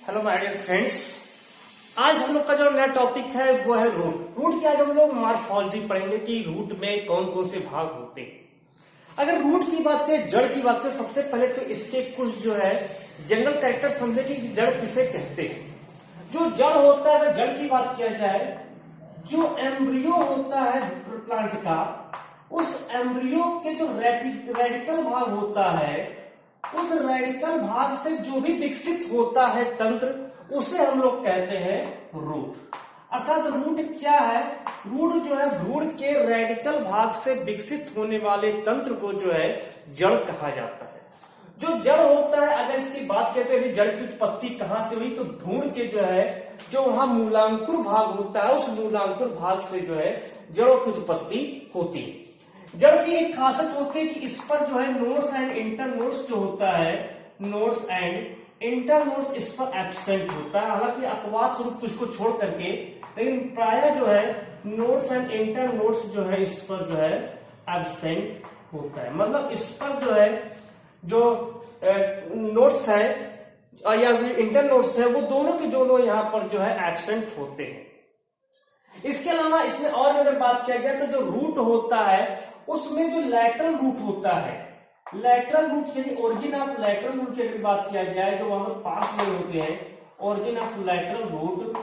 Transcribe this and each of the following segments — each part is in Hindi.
Hello my dear friends. आज हम लोग का जो नया टॉपिक है वो है रूट। रूट की आज हम लोग मॉर्फोलॉजी पढ़ेंगे कि रूट में कौन कौन से भाग होते हैं। अगर रूट की बात करें, जड़ की बात करें, सबसे पहले तो इसके कुछ जो है जनरल कैरेक्टर समझे कि जड़ किसे कहते हैं। जो जड़ होता है, अगर जड़ की बात किया जाए, जो एम्ब्रियो होता है प्लांट का, उस एम्ब्रियो के जो रेडिकल भाग होता है, उस रेडिकल भाग से जो भी विकसित होता है तंत्र, उसे हम लोग कहते हैं रूट। अर्थात रूट क्या है? रूट जो है भ्रूण के रेडिकल भाग से विकसित होने वाले तंत्र को जो है जड़ कहा जाता है। जो जड़ होता है, अगर इसकी बात करते हैं जड़ की उत्पत्ति कहां से हुई, तो भ्रूण के जो है जो वहां मूलांकुर भाग होता है, उस मूलांकुर भाग से जो है जड़ों की उत्पत्ति होती है। जड़ की एक खासियत होती है कि इस पर जो है नोड्स एंड इंटरनोड्स जो होता है, नोड्स एंड इंटरनोड्स इस पर एब्सेंट होता है। हालांकि अपवाद स्वरूप कुछ को छोड़ करके, लेकिन प्राय जो है नोड्स एंड इंटरनोड्स जो है इस पर जो है एब्सेंट होता है। मतलब इस पर जो है जो नोड्स है या इंटरनोड्स है, वो दोनों के दोनों यहां पर जो है एब्सेंट होते हैं। इसके अलावा इसमें और अगर बात किया जाए तो जो रूट होता है उसमें जो लैटरल रूट होता है, लैटरल रूट यानी ओरिजिन ऑफ लैटरल रूट की अगर बात किया जाए, जो वहां पर पास में होते हैं, ओरिजिन ऑफ लैटरल रूट,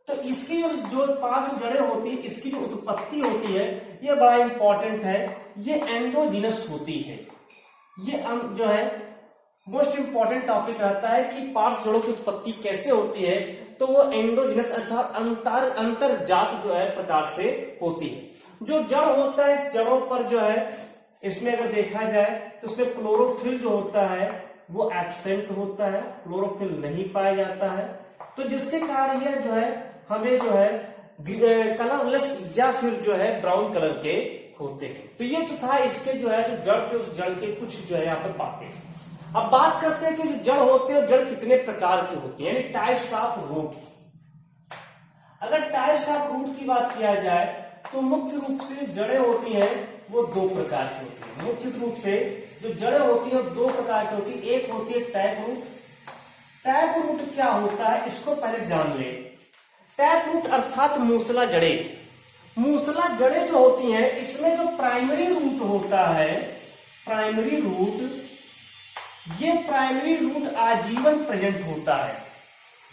तो इसकी जो पास जड़ें होती है, इसकी जो उत्पत्ति होती है, ये बड़ा इंपॉर्टेंट है। ये एंडोजिनस होती है। ये जो है मोस्ट इंपॉर्टेंट टॉपिक रहता है कि पार्श्व जड़ों की उत्पत्ति कैसे होती है, तो वो एंडोजिनस अर्थात अंतरजात जो है प्रकार से होती है। जो जड़ होता है, इस जड़ों पर जो है, इसमें अगर देखा जाए तो उसमें क्लोरोफिल जो होता है वो एब्सेंट होता है, क्लोरोफिल नहीं पाया जाता है। तो जिसके कारण यह जो है हमें जो है कलरलेस या फिर जो है ब्राउन कलर के होते हैं। तो ये जो था इसके जो है जो जड़ थे, उस जड़ के कुछ जो है यहाँ पर बातें। अब बात करते हैं कि जो जड़ होते हैं, जड़ कितने प्रकार की होती है, यानी टाइप्स ऑफ रूट। अगर टाइप्स ऑफ रूट की बात किया जाए तो मुख्य रूप से जो जड़ें होती हैं वो दो प्रकार की होती है। मुख्य रूप से जो जड़ें होती है वो दो प्रकार की होती है। एक होती है टैप रूट। टैप रूट क्या होता है इसको पहले जान ले। टैप रूट अर्थात मूसला जड़ें। मूसला जड़ें जो होती हैं, इसमें जो प्राइमरी रूट होता है, प्राइमरी रूट, ये प्राइमरी रूट आजीवन प्रेजेंट होता है।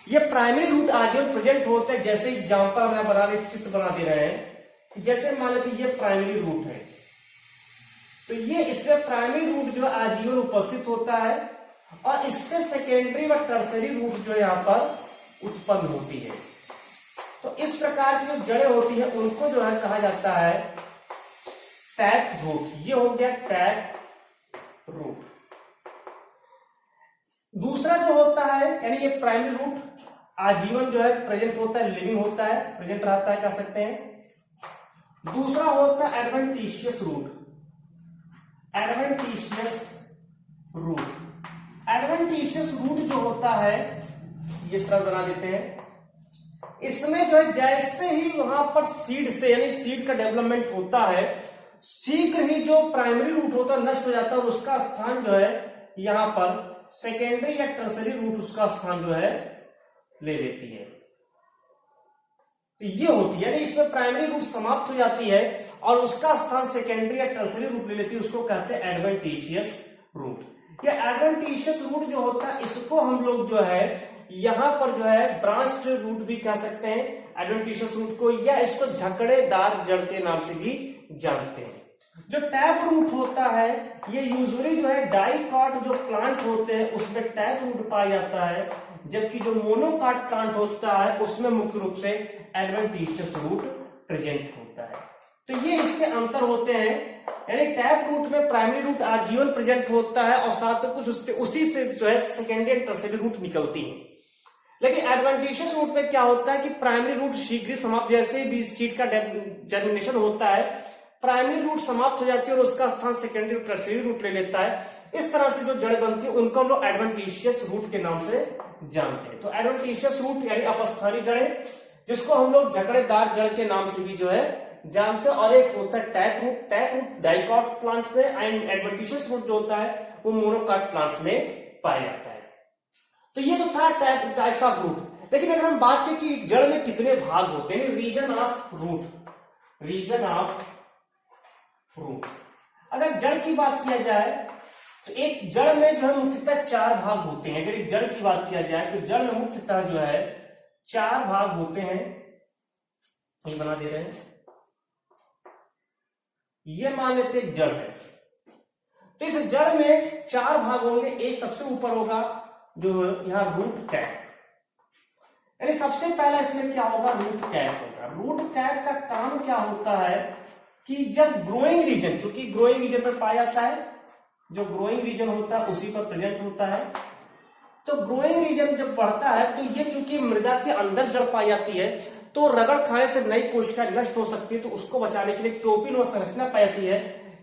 ये प्राइमरी रूट आजीवन प्रेजेंट होता है। जैसे एग्जाम्पल मैं बना रहे, चित्र बना दे रहे हैं, जैसे मान लीजिए ये प्राइमरी रूट है, तो ये इसमें प्राइमरी रूट जो आजीवन उपस्थित होता है, और इससे सेकेंडरी व टर्सरी रूट जो यहां पर उत्पन्न होती है। तो इस प्रकार की जो जड़ें होती है उनको जो है कहा जाता है टैप रूट। ये हो गया टैप रूट। दूसरा जो होता है, यानी ये प्राइमरी रूट आजीवन जो है प्रेजेंट होता है, लिविंग होता है, प्रेजेंट रहता है, कह सकते हैं। दूसरा होता है adventitious root. Adventitious root, adventitious root जो होता है, ये इस तरह बना देते हैं। इसमें जो है जैसे ही वहां पर सीड से, यानी सीड का डेवलपमेंट होता है, शीघ्र ही जो प्राइमरी रूट होता है नष्ट हो जाता है, और उसका स्थान जो है यहां पर सेकेंडरी या टर्सरी रूट उसका स्थान जो है ले लेती है। तो ये होती है, यानी इसमें प्राइमरी रूट समाप्त हो जाती है और उसका स्थान सेकेंडरी या टर्सरी रूट ले लेती है, उसको कहते हैं एडवेंटिशियस रूट। या एडवेंटिशियस रूट जो होता है, इसको हम लोग जो है यहां पर जो है ब्रांच्ड रूट भी कह सकते हैं एडवेंटिशियस रूट को, या इसको झकड़ेदार जड़ के नाम से भी जानते हैं। जो टैप रूट होता है, ये यूजुअली जो है डाइकॉट जो प्लांट होते हैं उसमें टैप रूट पाया जाता है, जबकि जो मोनोकॉट प्लांट होता है उसमें मुख्य रूप से एडवेंटिशियस रूट प्रेजेंट होता है। तो ये इसके अंतर होते हैं, यानी टैप रूट में प्राइमरी रूट आजीवन प्रेजेंट होता है और साथ में कुछ उससे उसी से जो है सेकेंडरी एंड टर्सरी रूट निकलती है। लेकिन एडवेंटिशियस रूट में क्या होता है कि प्राइमरी रूट शीघ्र समाप्त, जैसे भी सीड का जर्मिनेशन होता है, प्राइमरी रूट समाप्त हो जाती है और उसका स्थान सेकेंडरी और टर्सरी रूट ले लेता है। इस तरह से जो जड़ बनती है उनको हम लोग एडवेंटिशियस रूट के नाम से जानते हैं। तो एडवेंटिशियस रूट यानी अपस्थानी जड़ें, जिसको हम लोग झकड़ेदार जड़ के नाम से भी जो है जानते हैं। और एक होता है tap root. Tap root dicot plants में, एंड एडवेंटिशियस रूट जो होता है वो मोनोकॉट प्लांट्स में पाया जाता है। तो ये तो था टाइप्स ऑफ रूट। लेकिन अगर हम बात करें कि जड़ में कितने भाग होते हैं, region of root, region of root, अगर जड़ की बात किया जाए तो एक जड़ में जो है मुख्यतः 4 भाग होते हैं। अगर एक जड़ की बात किया जाए तो जड़ में मुख्यतः जो है 4 भाग होते हैं। ये बना दे रहे हैं, ये मान लेते हैं जड़ है। तो इस जड़ में 4 भाग होंगे। एक सबसे ऊपर होगा जो यहां रूट कैप, यानी सबसे पहला इसमें क्या होगा, रूट कैप होगा। रूट कैप का काम क्या होता है कि जब ग्रोइंग रीजन, क्योंकि ग्रोइंग रीजन पर पाया जाता है, जो ग्रोइंग रीजन होता है उसी पर प्रेजेंट होता है, तो ग्रोइंग रीजन जब बढ़ता है तो ये चूंकि मृदा के अंदर जड़ पाई जाती है तो रगड़ खाने से नई कोशिकाएं नष्ट हो सकती है, तो उसको बचाने के लिए टोपिन और संरचना पाई जाती है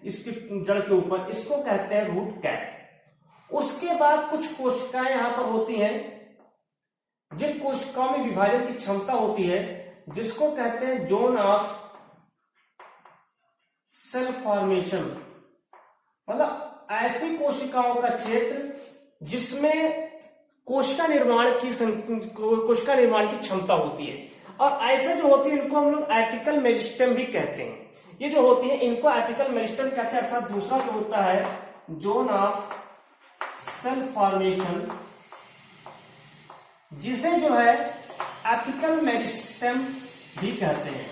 इसकी जड़ के ऊपर, इसको कहते हैं रूट कैप। उसके बाद कुछ कोशिकाएं यहां पर होती हैं जिन कोशिकाओं में विभाजन की क्षमता होती है, जिसको कहते हैं जोन ऑफ सेल फॉर्मेशन, मतलब ऐसी कोशिकाओं का क्षेत्र जिसमें कोशिका निर्माण की क्षमता होती है। और ऐसे जो होती है इनको हम लोग एपिकल मेरिस्टेम भी कहते हैं। ये जो होती है इनको एपिकल मेरिस्टेम कहते हैं। अर्थात दूसरा जो होता है जोन ऑफ सेल फॉर्मेशन, जिसे जो है एपिकल मेरिस्टेम भी कहते हैं।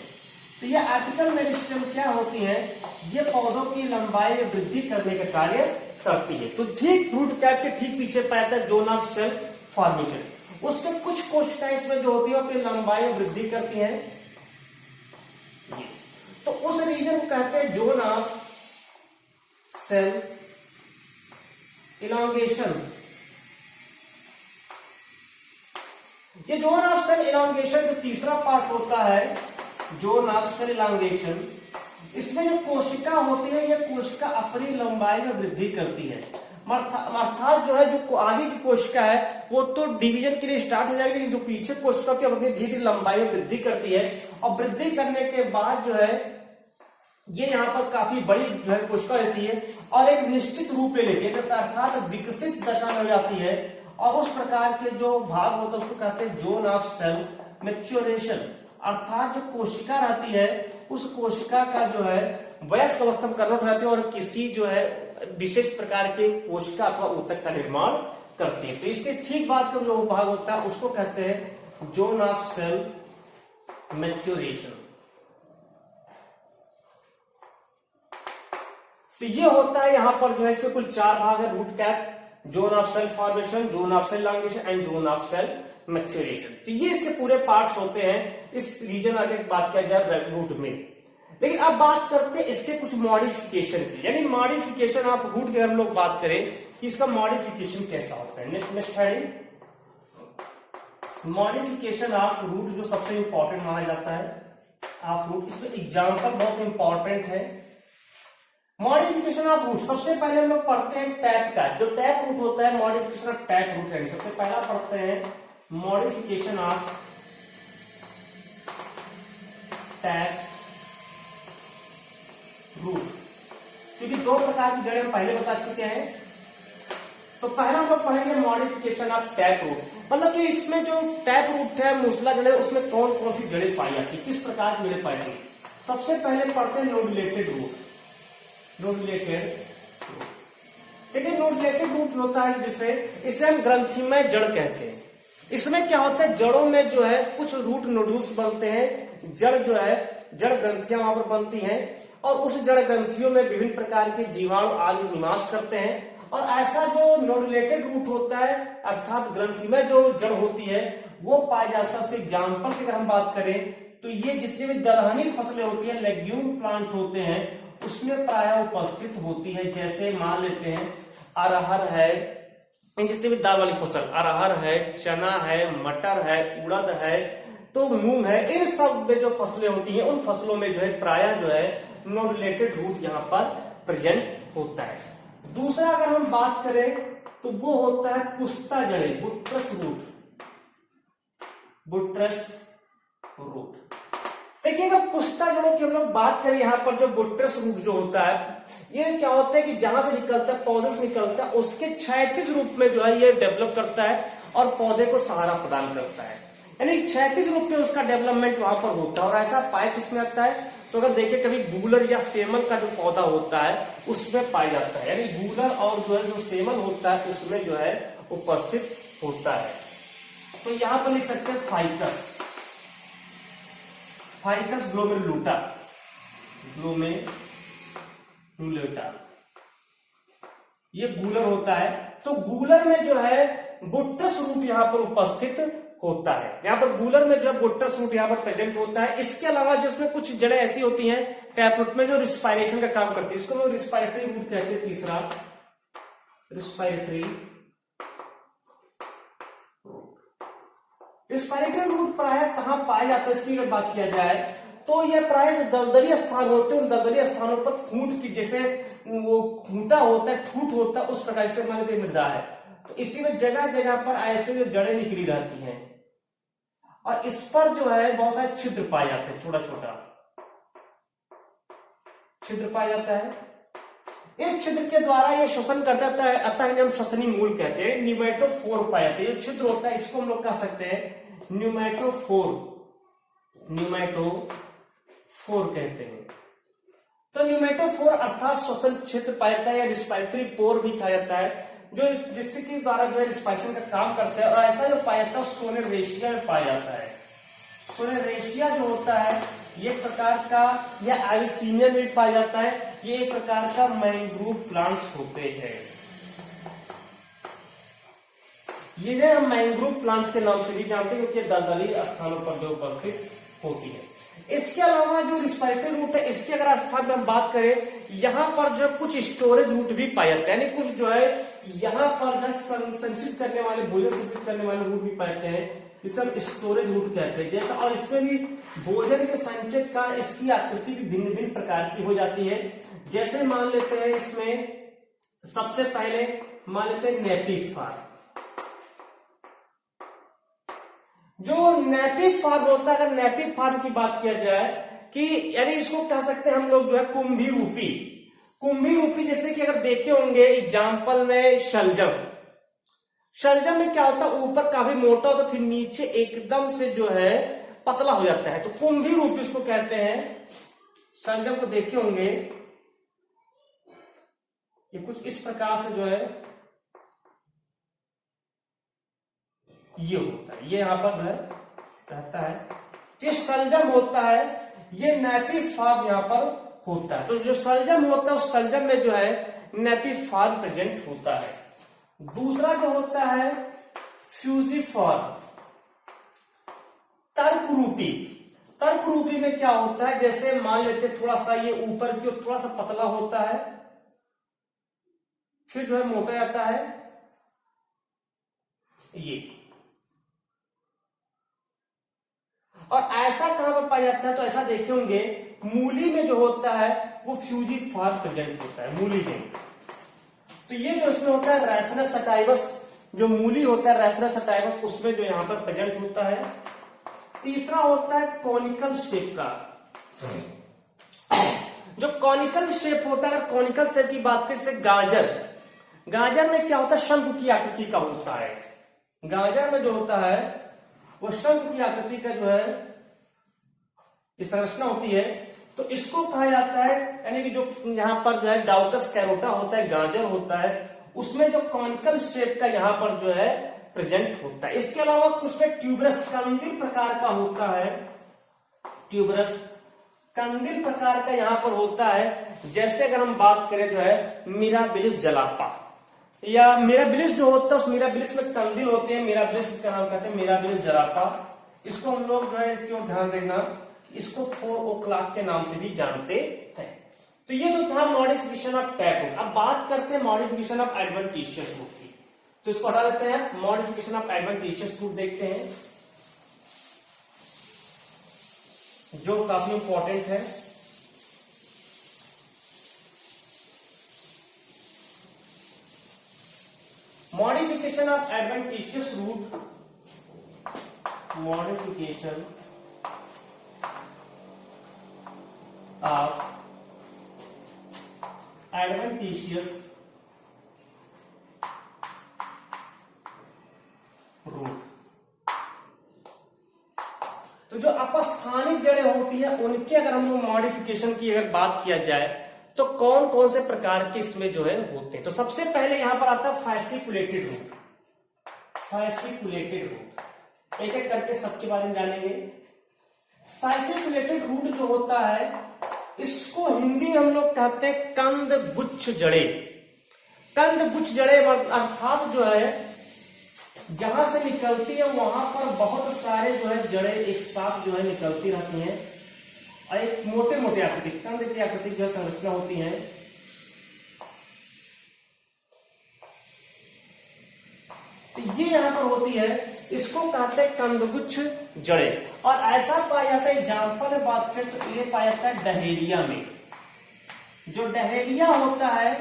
तो ये एपिकल मेरिस्टेम क्या होती है, ये पौधों की लंबाई में वृद्धि करने का कार्य करती है। तो ठीक रूट कैप के ठीक पीछे पाता है जोन ऑफ सेल फॉर्मेशन। उसके कुछ कोशिकाएं इसमें जो होती है अपनी लंबाई में वृद्धि करती हैं, तो उस रीजन को कहते हैं जोन ऑफ सेल इलॉन्गेशन। ये जोन ऑफ सेल इलॉन्गेशन जो तीसरा पार्ट होता है, जोन ऑफ सेल इलॉन्गेशन, इसमें जो कोशिका होती है ये कोशिका अपनी लंबाई में वृद्धि करती है। अर्थात जो है जो आगे की कोशिका है वो तो डिवीजन के लिए स्टार्ट हो जाएगी, लेकिन जो पीछे कोशिका की अपनी धीरे धीरे लंबाई में वृद्धि करती है। और वृद्धि करने के बाद जो है ये यहाँ पर काफी बड़ी जो है कोशिका रहती है और एक निश्चित रूप ले लेती है, अर्थात विकसित दशा में हो जाती है। और उस प्रकार के जो भाग होता है उसको कहते हैं जोन ऑफ सेल मैच्योरेशन। अर्थात जो कोशिका रहती है उस कोशिका का जो है वयस्क अवस्था में कन्वर्ट हो जाती है और किसी जो है विशेष प्रकार के कोशिका अथवा ऊतक का निर्माण करती है। तो इसके ठीक बाद का जो भाग होता है उसको कहते हैं जोन ऑफ सेल मैच्योरेशन। तो ये होता है यहां पर जो है इसमें कुल 4 भाग है, root cap, zone of cell formation, zone of cell elongation and zone of cell maturation. तो ये इसके पूरे पार्ट्स होते हैं इस रीजन आगे बात किया जाए रूट में। लेकिन अब बात करते हैं इसके कुछ मॉडिफिकेशन की, यानी मॉडिफिकेशन ऑफ रूट की हम लोग बात करें कि इसका मॉडिफिकेशन कैसा होता है। Next heading modification of root, जो सबसे इंपॉर्टेंट माना जाता है ऑफ रूट। इसमें एग्जाम्पल बहुत इंपॉर्टेंट है। मॉडिफिकेशन ऑफ रूट सबसे पहले हम लोग पढ़ते हैं टैप का, जो टैप रूट होता है मॉडिफिकेशन ऑफ टैप रूट है। सबसे पहला पढ़ते हैं मॉडिफिकेशन ऑफ टैप रूट। क्योंकि 2 प्रकार की जड़ें हम पहले बता चुके हैं, तो पहला हम लोग पढ़ेंगे मॉडिफिकेशन ऑफ टैप रूट। मतलब कि इसमें जो टैप रूट है, मूसला जड़ है, उसमें कौन कौन सी जड़ें पाई जाती है, किस प्रकार की जड़ें पाई जाती है। सबसे पहले पढ़ते हैं नोडुलेटेड रूट। देखिए नोडुलेटेड रूट होता है जिसे इसे हम ग्रंथिमय जड़ कहते हैं। इसमें क्या होता है, जड़ों में जो है कुछ रूट नोडुल्स बनते हैं, जड़ जो है जड़ ग्रंथियां वहां पर बनती हैं और उस जड़ ग्रंथियों में विभिन्न प्रकार के जीवाणु आदि निवास करते हैं। और ऐसा जो नोडुलेटेड रूट होता है अर्थात ग्रंथिमय जो जड़ होती है वो पाया जाता है। उसके एग्जाम्पल की अगर हम बात करें तो ये जितनी भी दलहनी फसलें होती है, लेग्यूम प्लांट होते हैं, उसमें प्राय उपस्थित होती है। जैसे मान लेते हैं अरहर है, जितनी भी दाल वाली फसल, अरहर है, चना है, मटर है, उड़द है, तो मूंग है, इन सब में जो फसलें होती हैं उन फसलों में जो है प्राय जो है नोडुलेटेड रूट यहाँ पर प्रेजेंट होता है। दूसरा अगर हम बात करें तो वो होता है पुस्ता जड़ें, बुट्रस रूट। बुट्रस रूट देखिएगा, पुस्ता जड़ों की हम लोग बात करें यहाँ पर जो बुट्रस रूट जो होता है ये क्या होता है कि जहां से निकलता है, पौधे से निकलता है, उसके क्षैतिज रूप में जो है ये डेवलप करता है और पौधे को सहारा प्रदान करता है, यानी क्षैतिज रूप में उसका डेवलपमेंट वहां पर होता है। और ऐसा पाया किसमें आता है, तो अगर देखिए कभी गूलर या सेमल का जो पौधा होता है उसमें पाया जाता है, यानी गूलर और जो है जो सेमल होता है उसमें जो है उपस्थित होता है। तो यहां पर लिख सकते हैं फाइकस, फाइकस ग्लोमेरुलुटा, ग्लोमेरुलुटा ये गूलर होता है। तो गूलर में जो है बुट्टस रूट यहां पर उपस्थित होता है, यहां पर गूलर में जो बुट्टस रूट यहां पर प्रेजेंट होता है। इसके अलावा जो इसमें कुछ जड़ें ऐसी होती हैं टैप रूट में जो रिस्पायरेशन का काम करती है, इसको हम रिस्पायरेटरी रूट कहते हैं। तीसरा रिस्पायरेटरी रूट प्राय कहां पाया जाता है, इसकी अगर बात किया जाए तो यह प्राय जो दलदली स्थान होते हैं उन दलदली स्थानों पर खूंट की जैसे वो खूंटा होता है, ठूट होता है, उस प्रकार से मान लीजिए मृदा है, तो इसी में जगह जगह पर ऐसे जो जड़ें निकली रहती हैं और इस पर जो है बहुत सारे छिद्र पाए जाते हैं, छोटा छोटा छिद्र पाया जाता है। इस छिद्र के द्वारा यह श्वसन कर जाता है, अतः इन्हें हम श्वसनी मूल कहते हैं। न्यूमेटोफोर पाए जाते हैं, ये छिद्र होता है, इसको हम लोग कह सकते हैं न्यूमेटोफोर, न्यूमेटोफोर कहते हैं। तो न्यूमेटोफोर अर्थात श्वसन क्षेत्र पाया जाता है या रिस्पायरेटरी पोर भी कहा जाता है, जो जिससे के द्वारा जो है रिस्पायरेशन का काम करता है। और ऐसा जो पाया जाता है सोनेरेशिया में पाया जाता है। सोनेरेशिया जो होता है ये प्रकार का या एविसिनिया में पाया जाता है, ये एक प्रकार का मैंग्रोव प्लांट्स होते हैं। ये हम मैंग्रोव प्लांट्स के नाम से भी जानते हैं क्योंकि दलदली स्थानों पर जो उपस्थित होती है। इसके अलावा जो रिस्पायरेटरी रूट है इसके अगर स्थान में हम बात करें, यहां पर जो कुछ स्टोरेज रूट भी पाए जाते हैं, यानी कुछ जो है यहां पर जो संचित करने वाले भोजन संचित करने वाले रूट भी पाते हैं, जिसे हम स्टोरेज रूट कहते हैं। जैसा और इसमें भी भोजन के संचित का इसकी आकृति भी भिन्न भिन्न प्रकार की हो जाती है। जैसे मान लेते हैं इसमें सबसे पहले मान लेते हैं नेपिफार। जो नेपिफार होता है, अगर नेपिफार की बात किया जाए कि यानी इसको कह सकते हैं हम लोग जो है कुंभी रूपी, कुंभी रूपी। जैसे कि अगर देखे होंगे एग्जाम्पल में शलजम, शलजम में क्या होता है ऊपर काफी मोटा होता है फिर नीचे एकदम से जो है पतला हो जाता है, तो कुंभी रूपी इसको कहते हैं। शलजम को देखे होंगे ये कुछ इस प्रकार से जो है ये होता है, ये यहां पर रहता है। ये शलजम होता है, ये नेपिफार यहां पर होता है। तो जो शलजम होता है उस शलजम में जो है नेपिफार प्रेजेंट होता है। दूसरा जो होता है फ्यूजिफॉर, तर्करूपी। तर्करूपी में क्या होता है, जैसे मान लेते थोड़ा सा ये ऊपर की ओर थोड़ा सा पतला होता है फिर जो है मोटा जाता है ये। और ऐसा कहां पर पाया जाता है, तो ऐसा देखे होंगे मूली में जो होता है वो फ्यूजिफॉर प्रेजेंट होता है, मूली में। तो ये जो इसमें होता है रैफनस सटाइवस, जो मूली होता है रैफनस सटाइवस उसमें जो यहां पर प्रेजेंट होता है। तीसरा होता है कॉनिकल शेप का, जो कॉनिकल शेप होता है, अगर कॉनिकल शेप की बात करें, जैसे गाजर, गाजर में क्या होता है शंख की आकृति का होता है। गाजर में जो होता है वो शंख की आकृति का जो है ये संरचना होती है, तो इसको कहा जाता है, यानी कि जो यहां पर जो है डाउकस कैरोटा होता है, गाजर होता है, उसमें जो कॉनिकल शेप का यहां पर जो है प्रेजेंट होता है। इसके अलावा कुछ में ट्यूबरस कंदील प्रकार का होता है, ट्यूबरस कंदील प्रकार का यहां पर होता है। जैसे अगर हम बात करें जो है मिराबिलिस जलापा या मिराबिलिस जो होता है, उस मिराबिलिस में कंदील होते हैं, मिराबिलिस का नाम कहते हैं मिराबिलिस जलापा। इसको हम लोग जो है क्यों ध्यान रखना, इसको 4 o'clock के नाम से भी जानते हैं। तो ये जो था मॉडिफिकेशन ऑफ टैप। अब बात करते हैं मॉडिफिकेशन ऑफ एडवेंटिशियस रूट की, तो इसको हटा देते हैं। मॉडिफिकेशन ऑफ एडवेंटिशियस रूट देखते हैं जो काफी इंपॉर्टेंट है। Modification of adventitious root, modification of adventitious तो जो अपस्थानिक जड़ें होती हैं उनके अगर हम लोग मॉडिफिकेशन की अगर बात किया जाए तो कौन कौन से प्रकार के इसमें जो है होते हैं। तो सबसे पहले यहां पर आता है फैसिकुलेटेड रूट। फैसिकुलेटेड रूट एक एक करके सबके बारे में जानेंगे। फैसिकुलेटेड रूट जो होता है इसको हिंदी में हम लोग कहते हैं कंद गुच्छ जड़े। कंद गुच्छ जड़े अर्थात जो है जहां से निकलती है वहां पर बहुत सारे जो है जड़े एक साथ जो है निकलती रहती हैं और एक मोटे मोटे आकृति कंद की आकृति जो संरचना होती है। तो ये यहां पर होती है, इसको कहते हैं कंदगुच्छ जड़े। और ऐसा पाया जाता है, एग्जाम्पल में बात करें तो ये पाया जाता है डहेलिया में। जो डहेलिया होता है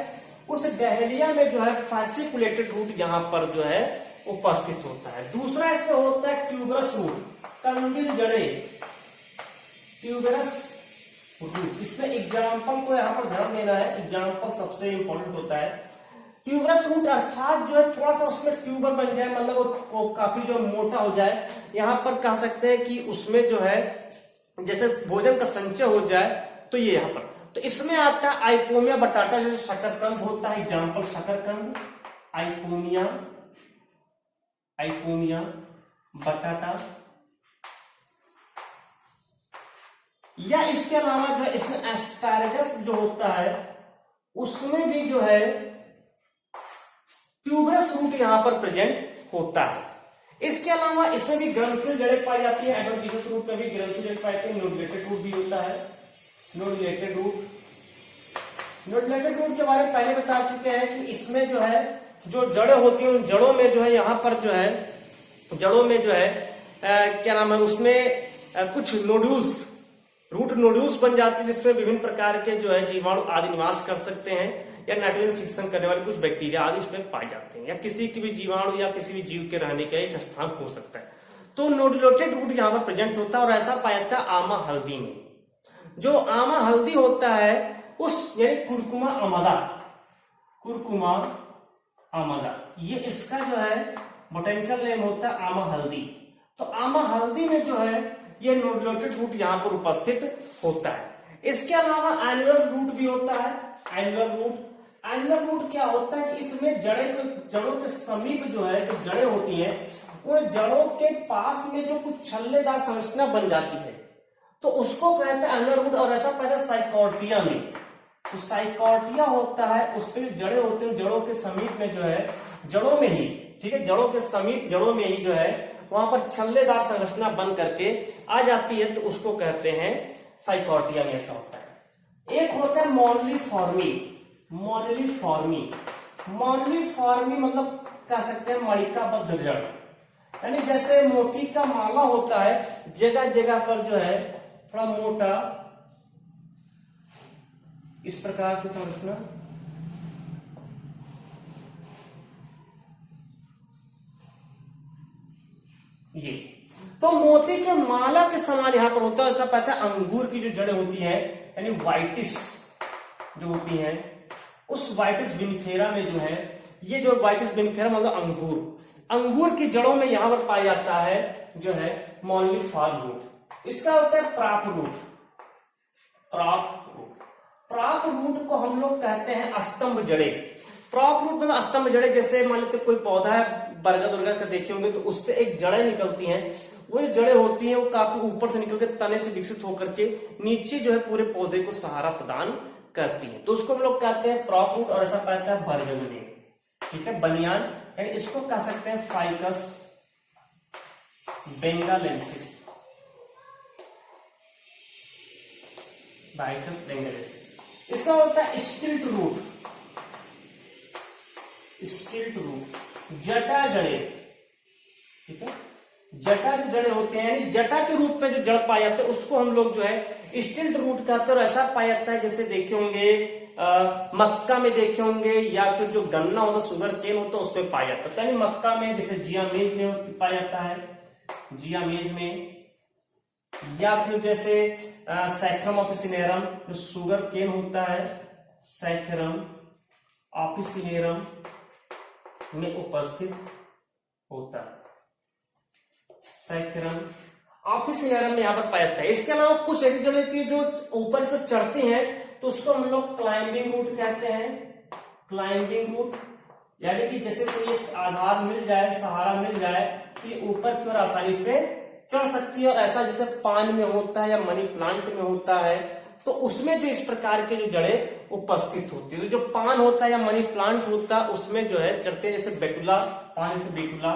उस डहेलिया में जो है फैसिकुलेटेड रूट यहां पर जो है उपस्थित होता है। दूसरा इसमें होता है ट्यूबरस रूट, कंदिल जड़े, ट्यूबरस रूट। इसमें एग्जाम्पल को यहां पर ध्यान देना है, एग्जाम्पल सबसे इंपॉर्टेंट होता है। ट्यूबरस रूट अर्थात जो है थोड़ा सा उसमें ट्यूबर बन जाए, मतलब वो काफी जो मोटा हो जाए। यहां पर कह सकते हैं कि उसमें जो है जैसे भोजन का संचय हो जाए, तो ये यहां पर तो इसमें आता है आइपोमिया बटाटा, जो शकरकंद होता है। एग्जाम्पल शकरकंद, आइपोमिया, आइपोमिया बटाटा। या इसके अलावा जो है इसमें एस्पैरेगस जो होता है उसमें भी जो है ट्यूबरस रूट यहां पर प्रेजेंट होता है। इसके अलावा इसमें भी ग्रंथिल जड़ें पाई जाती है। एडोफिशस रूट में भी ग्रंथिल जड़ें पाई जाती है। नोडुलेटेड रूट भी होता है, नोडुलेटेड रूट। नोडुलेटेड रूट के बारे में पहले बता चुके हैं कि इसमें जो है जो जड़ें होती हैं उन जड़ों में जो है यहां पर जो है जड़ों में जो है क्या नाम है उसमें कुछ नोड्यूल्स, रूट नोड्यूल्स बन जाते हैं जिसमें विभिन्न प्रकार के जो है जीवाणु आदि निवास कर सकते हैं या नाइट्रोजन फिक्सन करने वाले कुछ बैक्टीरिया आदि उसमें पाए जाते हैं, या किसी की भी जीवाणु या किसी भी जीव के रहने का एक स्थान हो सकता है। तो नोडुलेटेड रूट यहाँ पर प्रेजेंट होता है और ऐसा पाया जाता है आमा हल्दी में। जो आमा हल्दी होता है उस यानी कुरकुमा आमादा, कुरकुमा आमादा, ये इसका जो है बोटेनिकल नेम होता है आमा हल्दी। तो आमा हल्दी में जो है ये नोडुलेटेड रूट यहाँ पर उपस्थित होता है। इसके अलावा एनुलर रूट भी होता है। एनुलर रूट, एनुलर रूट क्या होता है कि इसमें जड़ों के समीप जो है जो जड़ें होती हैं उन जड़ों के पास में जो कुछ छल्लेदार संरचना बन जाती है तो उसको कहते हैं एनुलर रूट। और ऐसा पैदा साइकोर्टिया में, तो साइकोर्टिया होता है उसपे जड़ें होती हैं, जड़ों के समीप में जो है जड़ों में ही, ठीक है, जड़ों के समीप जड़ों में ही जो है वहां पर छल्लेदार संरचना बन करके आ जाती है, तो उसको कहते हैं साइकोर्टिया में ऐसा होता है। एक होता है मॉनलीफॉर्मी, मॉनलीफॉर्मी, मॉनलीफॉर्मी मतलब कह सकते हैं मणिकाबद्ध जड़, यानी जैसे मोती का माला होता है जगह जगह पर जो है थोड़ा मोटा इस प्रकार की संरचना, ये तो मोती के माला के समान यहां पर होता है। ऐसा पता है अंगूर की जो जड़ें होती हैं यानी वाइटिस जो होती हैं, उस वाइटिस विनिफेरा में जो है ये जो वाइटिस विनिफेरा मतलब अंगूर, अंगूर की जड़ों में यहां पर पाया जाता है जो है मॉनलीफॉर्म रूट। इसका होता है प्राप रूट, प्राप रूट। प्राप रूट को हम लोग कहते हैं स्तंभ जड़े। प्राप रूट मतलब स्तंभ जड़े, जैसे मान लेते कोई पौधा है बरगद वरगद का देखे होंगे तो उससे एक जड़ें निकलती हैं, वो जो जड़ें होती हैं वो काफी ऊपर से निकल के तने से विकसित होकर के नीचे जो है पूरे पौधे को सहारा प्रदान करती है, तो उसको हम लोग कहते हैं प्रॉप रूट। और ऐसा कहता है बरगद में, ठीक है, बनियान, यानी इसको कह सकते हैं फाइकस बेंगालेंसिस, फाइकस बेंगालेंसिस। इसका होता है स्टिल्ट रूट, स्टिल्ट रूट, जटा जड़े, ठीक है, जटा जो जड़े होते हैं यानी जटा के रूप में जो जड़ पाया जाता है उसको हम लोग जो है स्टिल्ट रूट कहते हैं। और ऐसा पाया जाता है जैसे देखे होंगे मक्का में देखे होंगे, या फिर जो गन्ना होता है सुगर केन होता है उसमें पाया जाता है। यानी मक्का में जैसे जियामेज में पाया जाता है, जियामेज में, या फिर जैसे सैक्रम ऑफिसिनेरम जो सुगर केन होता है, सैक्रम ऑफिसिनेरम में उपस्थित होता है, सैक्रम ऑफिस एरिया में यहाँ पर पाया जाता है। इसके अलावा कुछ ऐसी जड़ें होती है जो ऊपर को चढ़ती हैं, तो उसको हम लोग क्लाइंबिंग रूट कहते हैं। क्लाइंबिंग रूट यानी कि जैसे कोई एक आधार मिल जाए, सहारा मिल जाए, तो ये ऊपर की ओर आसानी से चढ़ सकती है। और ऐसा जैसे पान में होता है या मनी प्लांट में होता है, तो उसमें जो इस प्रकार के जो जड़ें उपस्थित होती है, तो जो पान होता है या मनी प्लांट होता है उसमें जो है चढ़ते हैं, जैसे बेटुला, पान से बेटुला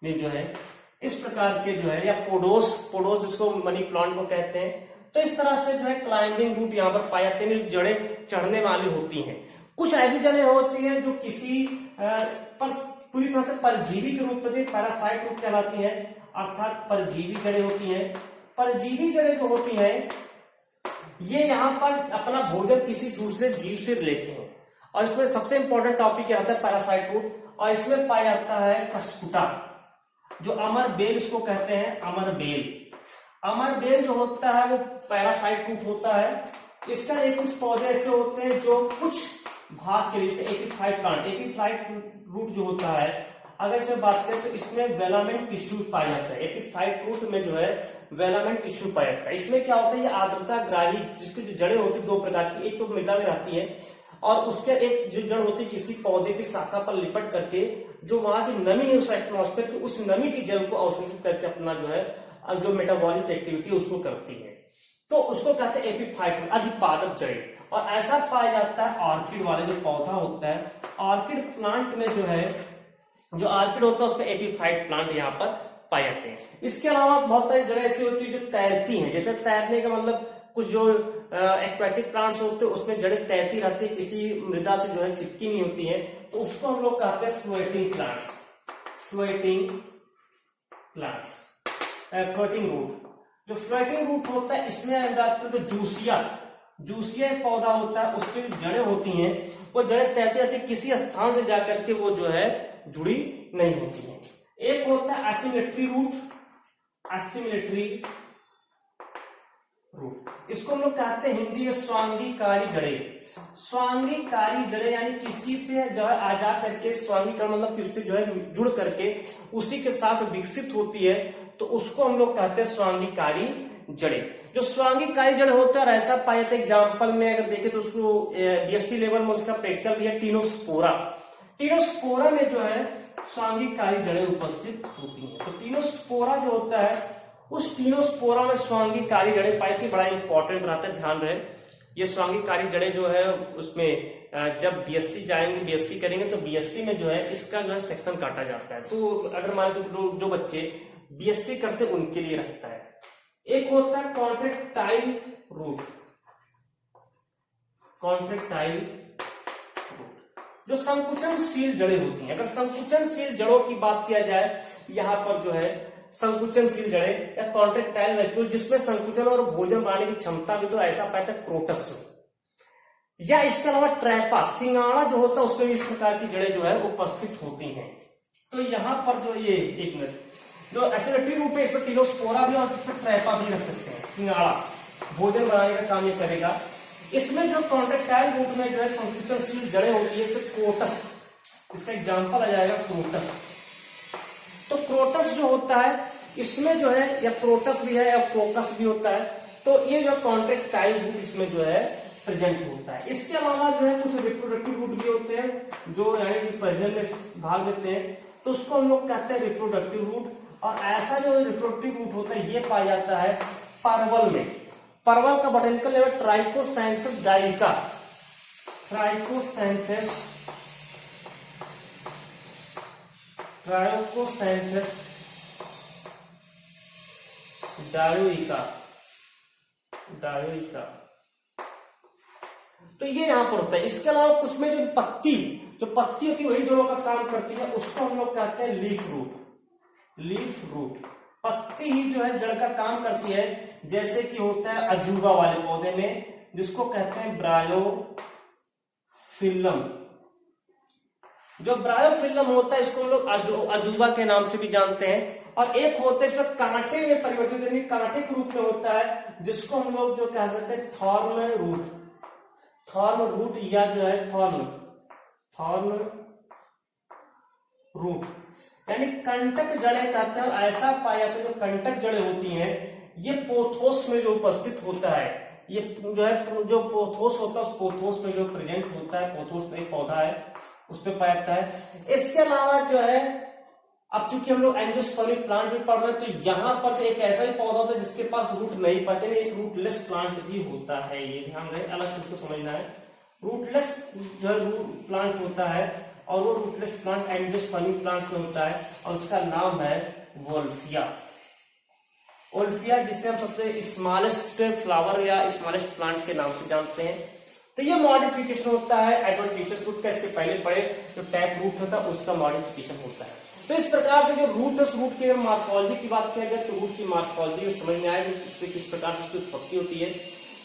में जो है इस प्रकार के जो है, या पोडोस, पोडोस जिसको मनी प्लांट को कहते हैं। तो इस तरह से जो है क्लाइंबिंग रूट यहाँ पर पाए जाते हैं, जड़ें चढ़ने वाली होती हैं। कुछ ऐसी जड़ें होती हैं जो किसी पर पूरी तरह से परजीवी के रूप में पैरासाइट रूप कहलाती है, अर्थात परजीवी जड़ें होती हैं। परजीवी जड़ें जो होती हैं ये यहाँ पर अपना भोजन किसी दूसरे जीव से लेते हैं, और इसमें सबसे इंपॉर्टेंट टॉपिक क्या होता है, पैरासाइट रूट। और इसमें पाया जाता है कस्कुटा, जो अमर बेल इसको कहते हैं, अमर बेल। अमर बेल जो होता है वो पैरासाइट रूट होता है। इसका एक कुछ पौधे ऐसे होते हैं जो कुछ भाग के लिए, एपिफाइट प्लांट, एपिफाइट रूट जो होता है, अगर इसमें बात करें तो इसमें वेलामेंट टिश्यू पाया जाता है। एपिफाइट रूट में जो है वेलामेंट टिश्यू पाया जाता है। इसमें क्या होता है, ये आर्द्रता ग्राही, जिसकी जो जड़ें होती है दो प्रकार की, एक तो मृदा में रहती है और उसके एक जो जड़ होती है किसी पौधे की शाखा पर लिपट करके, जो वहां की नमी है उस एटमॉस्फेयर की, उस नमी की जल को अवशोषित करके अपना जो है जो मेटाबॉलिक एक्टिविटी उसको करती है, तो उसको कहते हैं एपिफाइट, अधिपादक जड़ें। और ऐसा पाया जाता है ऑर्किड वाले जो पौधा होता है, ऑर्किड प्लांट में जो है, जो ऑर्किड होता है उसमें एपिफाइट प्लांट यहाँ पर पाए जाते हैं। इसके अलावा बहुत सारी जड़ें ऐसी होती है जो तैरती हैं, जैसे तैरने का मतलब कुछ जो एक्वेटिक प्लांट्स होते हैं उसमें जड़ें तैरती रहती है, किसी मृदा से जो है चिपकी नहीं होती है, तो उसको हम लोग कहते हैं floating plants, floating plants, floating root. जो फ्लोटिंग रूट होता है इसमें तो जूसिया एक पौधा होता है, उसकी जड़ें होती हैं, वो जड़ें तैरती रहती है, किसी स्थान से जाकर के वो जो है जुड़ी नहीं होती है। एक होता है एसिमिलेटरी रूट, एसिमिलेटरी रूट, इसको हम लोग कहते हैं हिंदी में स्वांगीकारी जड़ें। स्वांगीकारी जड़ें यानी किसी से जो है आ जा करके, स्वांगीकरण मतलब किसी से जो है जुड़ करके उसी के साथ विकसित होती है, तो उसको हम लोग कहते हैं स्वांगीकारी जड़ें। जो स्वांगीकारी जड़ होता है ऐसा पाया जाता है, एग्जाम्पल में अगर देखें तो उसको बीएससी लेवल में उसका प्रैक्टिकल भी है, टीनोस्पोरा। टीनोस्पोरा में जो है स्वांगीकारी जड़ें उपस्थित होती हैं। तो टीनोस्पोरा जो होता है, उस टीनोस्पोरा में स्वांगीकारी जड़ें पाई थी, बड़ा इंपॉर्टेंट रहता है, ध्यान रहे। ये स्वांगीकारी जड़ें जो है उसमें जब बीएससी जाएंगे, बीएससी करेंगे, तो बीएससी में जो है इसका जो है सेक्शन काटा जाता है। तो अगर मान लो जो बच्चे बीएससी करते उनके लिए रहता है। एक होता है कॉन्ट्रेक्टाइल रूट, कॉन्ट्रेक्टाइल रूट जो संकुचनशील जड़ें होती हैं। अगर संकुचनशील जड़ों की बात किया जाए, यहां पर जो है संकुचनशील जड़ें या कॉन्ट्रेक्टाइल वैक्यूल, जिसमें संकुचन और भोजन बनाने की क्षमता भी, तो ऐसा पाया था क्रोटस में। या इसके अलावा ट्रैपा, सिंगाड़ा जो होता है उसमें भी इस प्रकार की जड़ें जो है उपस्थित होती हैं। तो यहां पर जो ये एक मिनट जो एसिडिटी रूप है, इसमें टीनोस्पोरा भी और इसमें ट्रैपा भी रख सकते हैं। सिंगाड़ा भोजन बनाने का काम ये करेगा। इसमें जो कॉन्ट्रेक्टाइल रूट में जो है संकुचनशील जड़ें होती है, इसमें क्रोटस, इसका एग्जांपल आ जाएगा क्रोटस। तो क्रोटस जो होता है इसमें जो है, या क्रोटस भी है या क्रोकस भी होता है, तो ये जो कॉन्ट्रेक्टाइल रूट इसमें जो है प्रेजेंट होता है। इसके अलावा जो है कुछ रिप्रोडक्टिव रूट भी होते हैं जो यानी कि प्रजनन में भाग लेते हैं, तो उसको हम लोग कहते हैं रिप्रोडक्टिव रूट। और ऐसा जो रिप्रोडक्टिव रूट होता है ये पाया जाता है परवल में। परवल का बोटेनिकल नेम है ट्राइकोसैंथस डाइका, ट्राइकोसैंथस डायोइका, तो ये यहां पर होता है। इसके अलावा कुछ में जो पत्ती होती है वही जड़ों का काम करती है, उसको हम लोग कहते हैं लीफ रूट। लीफ रूट पत्ती ही जो है जड़ का काम करती है, जैसे कि होता है अजूबा वाले पौधे में, जिसको कहते हैं ब्रायोफिल्लम। जो ब्रायोफिल्लम होता है इसको हम लोग अजूबा के नाम से भी जानते हैं। और एक होता है इसमें कांटे में परिवर्तित, यानी कांटे के रूप में होता है, जिसको हम लोग जो कह सकते हैं थॉर्न रूट, थॉर्न रूट, या जो है थॉर्न रूट, यानी कंटक जड़ें कहते हैं। ऐसा पाया जाता है जो कंटक जड़ें होती हैं ये पोथोस में जो उपस्थित होता है, ये जो है जो पोथोस होता है उस पोथोस में जो प्रेजेंट होता है, पोथोस में एक पौधा है उसमें पाया जाता है। इसके अलावा जो है अब चूंकि हम लोग एंजियोस्पर्मिक प्लांट भी पढ़ रहे हैं तो यहाँ पर एक ऐसा ही पौधा होता है जिसके पास रूट नहीं पाते, एक रूटलेस प्लांट भी होता है, ये ध्यान रहे, अलग से इसको समझना है। रूटलेस जो है रूट प्लांट होता है और वो रूटलेस प्लांट एंजियोस्पर्मिक प्लांट में होता है और उसका नाम है वोल्फिया। वोल्फिया जिसे हम सबसे स्मॉलेस्ट फ्लावर या स्मॉलेस्ट प्लांट के नाम से जानते हैं। तो ये मॉडिफिकेशन होता है एडवेंटिशियस रूट का। इसके पहले पढ़े जो टैप रूट होता है उसका मॉडिफिकेशन होता है। तो इस प्रकार से जो रूट है, रूट की मॉर्फोलॉजी की बात किया जाए तो रूट की मॉर्फोलॉजी में समझ में आएगी उसमें किस प्रकार से उसकी उत्पत्ति होती है,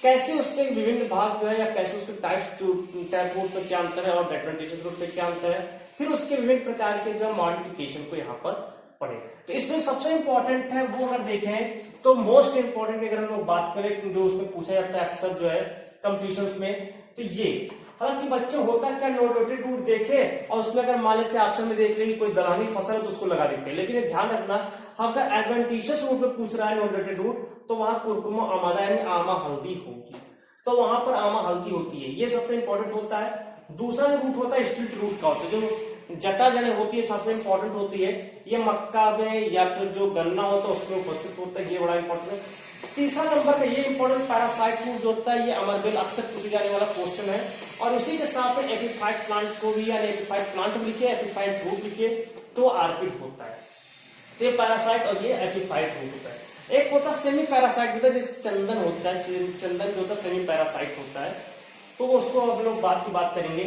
कैसे उसके विभिन्न भाग जो है या कैसे उसके टाइप्स, टैप रूट में क्या अंतर है और एडवेंटिशियस रूट में क्या अंतर है, फिर उसके विभिन्न प्रकार के जो मॉडिफिकेशन को यहाँ पर पढ़े। तो इसमें सबसे इंपॉर्टेंट है वो अगर देखें तो मोस्ट इंपॉर्टेंट अगर हम लोग बात करें जो उसमें पूछा जाता है अक्सर जो है कंपटीशंस में, तो ये हालांकि बच्चे होता क्या नॉन रोटेटेड रूट देखे और उसमें अगर मान लेते ऑप्शन में देख ले कि कोई दलहनी फसल है तो उसको लगा देते हैं, लेकिन ये ध्यान रखना अगर एडवेंटिशियस रूट में पूछ रहा है नॉन रोटेटेड रूट तो वहां कुरकुमा आमादा यानी आमा हल्दी होगी, तो वहां पर आमा हल्दी होती है, ये सबसे इंपॉर्टेंट होता है। दूसरा जो रूट होता है स्टिल्ट रूट का होता है, जो जटा जड़ें होती है सबसे इंपॉर्टेंट होती है, ये मक्का में या फिर जो गन्ना होता है उसमें उपस्थित होता है, ये बड़ा इंपॉर्टेंट है। तीसरा नंबर का ये इंपॉर्टेंट पैरासाइट रूट जो होता है, ये अमरबेल अक्सर पूछे जाने वाला क्वेश्चन है। और उसी के साथ में एपिफाइट प्लांट को भी या एपिफाइट प्लांट लिखे, एपिफाइट रूट लिखे तो आर्किड होता है। तो ये पैरासाइट और ये एपिफाइट रूट होता है। एक होता है सेमी पैरासाइट होता है जैसे चंदन होता है, चंदन जो होता है सेमी पैरासाइट होता है, तो उसको हम लोग बात की बात करेंगे।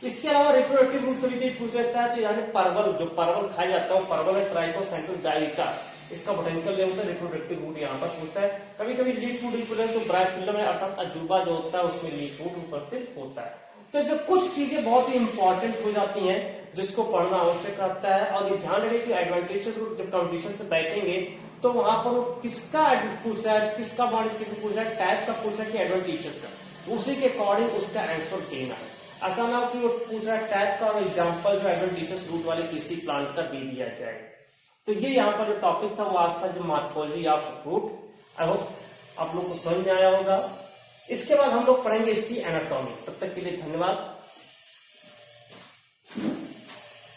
इसके अलावा रिप्रोडक्टिव रूट कभी पूछ लेता है तो यानी परवल, जो परवल खाया जाता है परवल है ट्राइकोसेंथस डायलिका, इसका बोटेनिकल नेम होता है रिप्रोडक्टिव रूट यहाँ पर पूछता है। कभी कभी लीफ रूट तो ब्राइफिलम है अर्थात अजूबा जो होता है उसमें लीफ रूट उपस्थित होता है। तो इसमें कुछ चीजें बहुत ही इंपॉर्टेंट हो जाती हैं जिसको पढ़ना आवश्यक रहता है। और ये ध्यान रखें कि एडवेंटिशियस रूट जब कंपटीशन से बैठेंगे तो वहां पर वो किसका पूछ रहा है, किसका बारे किसे पूछ रहा है, टाइप का पूछ रहा है कि एडवेंटिशियस का, उसी के अकॉर्डिंग उसका आंसर देना है। ऐसा ना कि वो पूछ रहा है टाइप का और एग्जाम्पल जो एडवेंटिशियस रूट वाले किसी प्लांट का दे दिया जाए। तो ये यहाँ पर जो टॉपिक था वो आज था जो morphology of root. I hope आप लोग को समझ में आया होगा। इसके बाद हम लोग पढ़ेंगे इसकी एनाटॉमी। तब तक के लिए धन्यवाद।